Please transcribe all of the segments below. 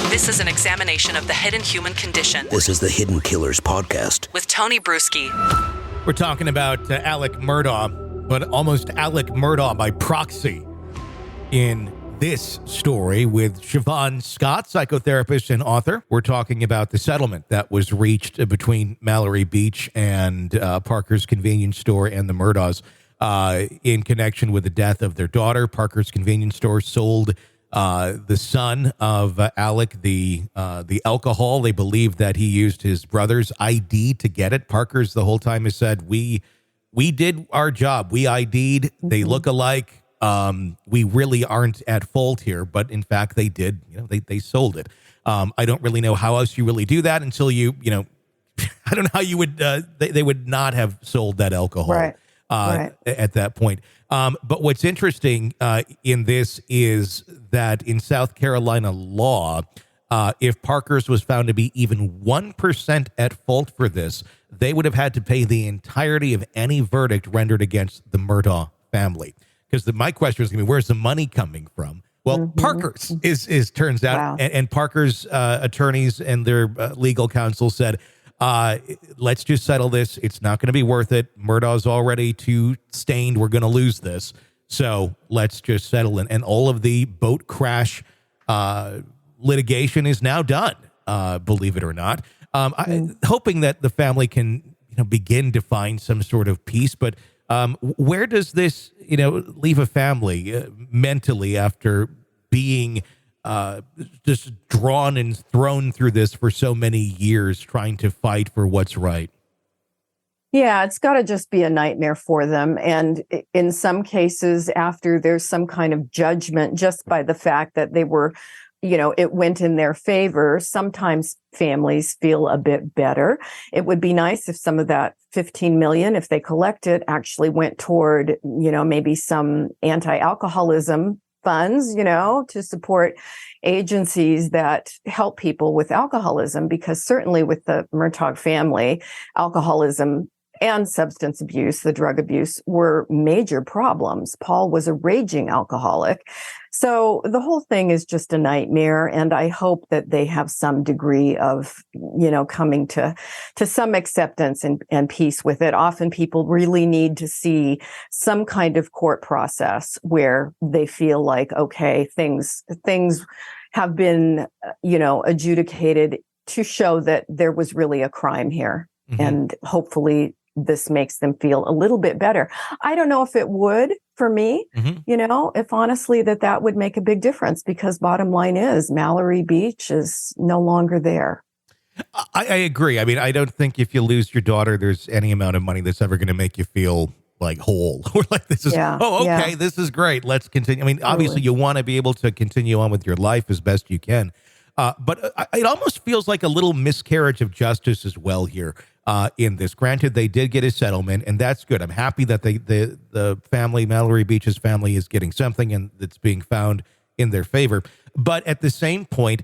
This is an examination of the hidden human condition. This is the Hidden Killers podcast With Tony Bruschi. We're talking about Alec Murdaugh, but almost Alec Murdaugh by proxy in this story with Siobhan Scott, psychotherapist and author. We're talking about the settlement that was reached between Mallory Beach and Parker's Convenience Store and the Murdaughs in connection with the death of their daughter. Parker's Convenience Store sold the son of Alec the alcohol. They believe that he used his brother's ID to get it. Parker's the whole time has said, we did our job. We ID'd. They look alike. We really aren't at fault here, but in fact they did. They sold it. I don't really know how else you really do that until I don't know how you would. They would not have sold that alcohol right. At that point. But what's interesting in this is that in South Carolina law, if Parker's was found to be even 1% at fault for this, they would have had to pay the entirety of any verdict rendered against the Murdaugh family. Because my question is going to be, where's the money coming from? Well, Parker's is turns out, wow. and Parker's attorneys and their legal counsel said, let's just settle this. It's not going to be worth it. Murdaugh's already too stained. We're going to lose this. So let's just settle it. And all of the boat crash litigation is now done, believe it or not. Hoping that the family can begin to find some sort of peace. But where does this leave a family mentally after being just drawn and thrown through this for so many years, trying to fight for what's right? Yeah, it's got to just be a nightmare for them. And in some cases, after there's some kind of judgment just by the fact that they were, it went in their favor, sometimes families feel a bit better. It would be nice if some of that $15 million, if they collect it, actually went toward, maybe some anti-alcoholism funds, to support agencies that help people with alcoholism, because certainly with the Murdaugh family, alcoholism and substance abuse, the drug abuse, were major problems. Paul was a raging alcoholic. So the whole thing is just a nightmare. And I hope that they have some degree of, coming to some acceptance and peace with it. Often people really need to see some kind of court process where they feel like, okay, things have been, adjudicated to show that there was really a crime here. Mm-hmm. And hopefully this makes them feel a little bit better. I don't know if it would for me, if honestly that would make a big difference, because bottom line is Mallory Beach is no longer there. I agree. I mean, I don't think if you lose your daughter, there's any amount of money that's ever going to make you feel like whole or like this is, this is great. Let's continue. I mean, obviously you want to be able to continue on with your life as best you can. But it almost feels like a little miscarriage of justice as well here in this. Granted, they did get a settlement, and that's good. I'm happy that the family, Mallory Beach's family, is getting something and that's being found in their favor. But at the same point,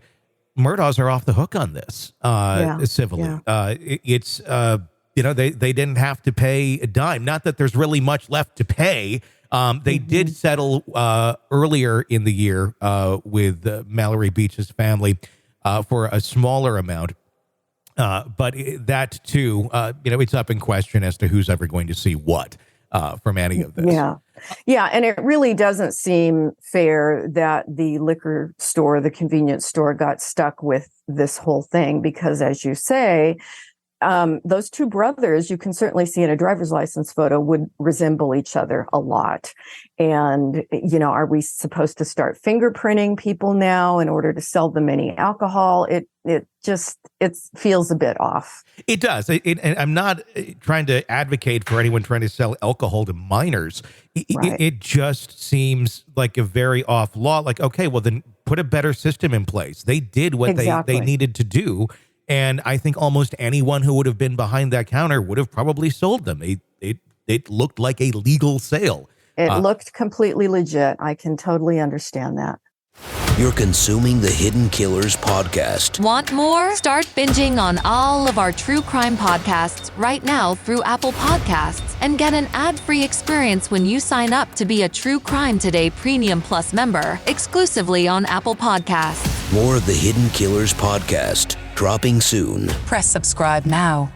Murdaughs are off the hook on this civilly. Yeah. They didn't have to pay a dime. Not that there's really much left to pay. They did settle earlier in the year with Mallory Beach's family for a smaller amount. But that, too, it's up in question as to who's ever going to see what from any of this. Yeah. And it really doesn't seem fair that the liquor store, the convenience store, got stuck with this whole thing because, as you say, those two brothers, you can certainly see in a driver's license photo, would resemble each other a lot. And, are we supposed to start fingerprinting people now in order to sell them any alcohol? It feels a bit off. It does. And I'm not trying to advocate for anyone trying to sell alcohol to minors. It just seems like a very off law. Like, okay, well, then put a better system in place. They did what they needed to do. And I think almost anyone who would have been behind that counter would have probably sold them. It looked like a legal sale. It looked completely legit. I can totally understand that. You're consuming the Hidden Killers podcast. Want more? Start binging on all of our true crime podcasts right now through Apple Podcasts and get an ad-free experience when you sign up to be a True Crime Today Premium Plus member exclusively on Apple Podcasts. More of the Hidden Killers podcast, dropping soon. Press subscribe now.